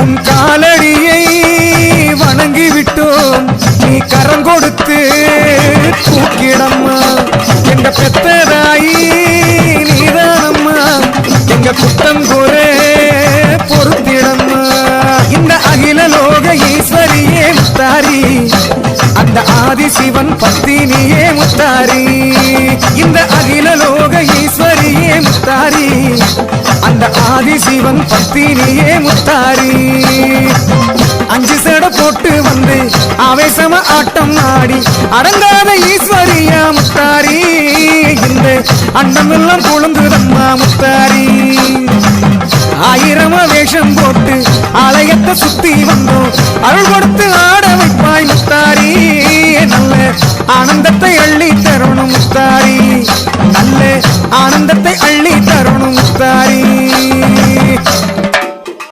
உன் காலடியை வணங்கிவிட்டோம் நீ கரம் கொடுத்து தூக்கிடம்மா எங்க பெத்ததாயி நீதானம்மா எங்க குத்தம் குறை பொறுத்திடம்மா இந்த அகில லோக ஈஸ்வரியே முத்தாரி அந்த ஆதி சிவன் பத்தினியே முத்தாரி இந்த அகில லோக ஈஸ்வரியே முத்தாரி அந்த ஆதி சிவன் பத்தினியே முத்தாரி அஞ்சு சேட போட்டு வந்து ஆவேசம ஆட்டம் ஆடி அடங்காத ஈஸ்வரியா முத்தாரி இந்த அண்டமெல்லாம் குழுங்குதம்மா முத்தாரி ஆயிரம வேஷம் போட்டு ஆலயத்தை சுத்தி வந்தோம் அருள் கொடுத்து ஆட வைப்பாய் முத்தாரி நல்ல ஆனந்தத்தை அள்ளி தரணும் முத்தாரி நல்ல ஆனந்தத்தை அள்ளி தரணும் முத்தாரி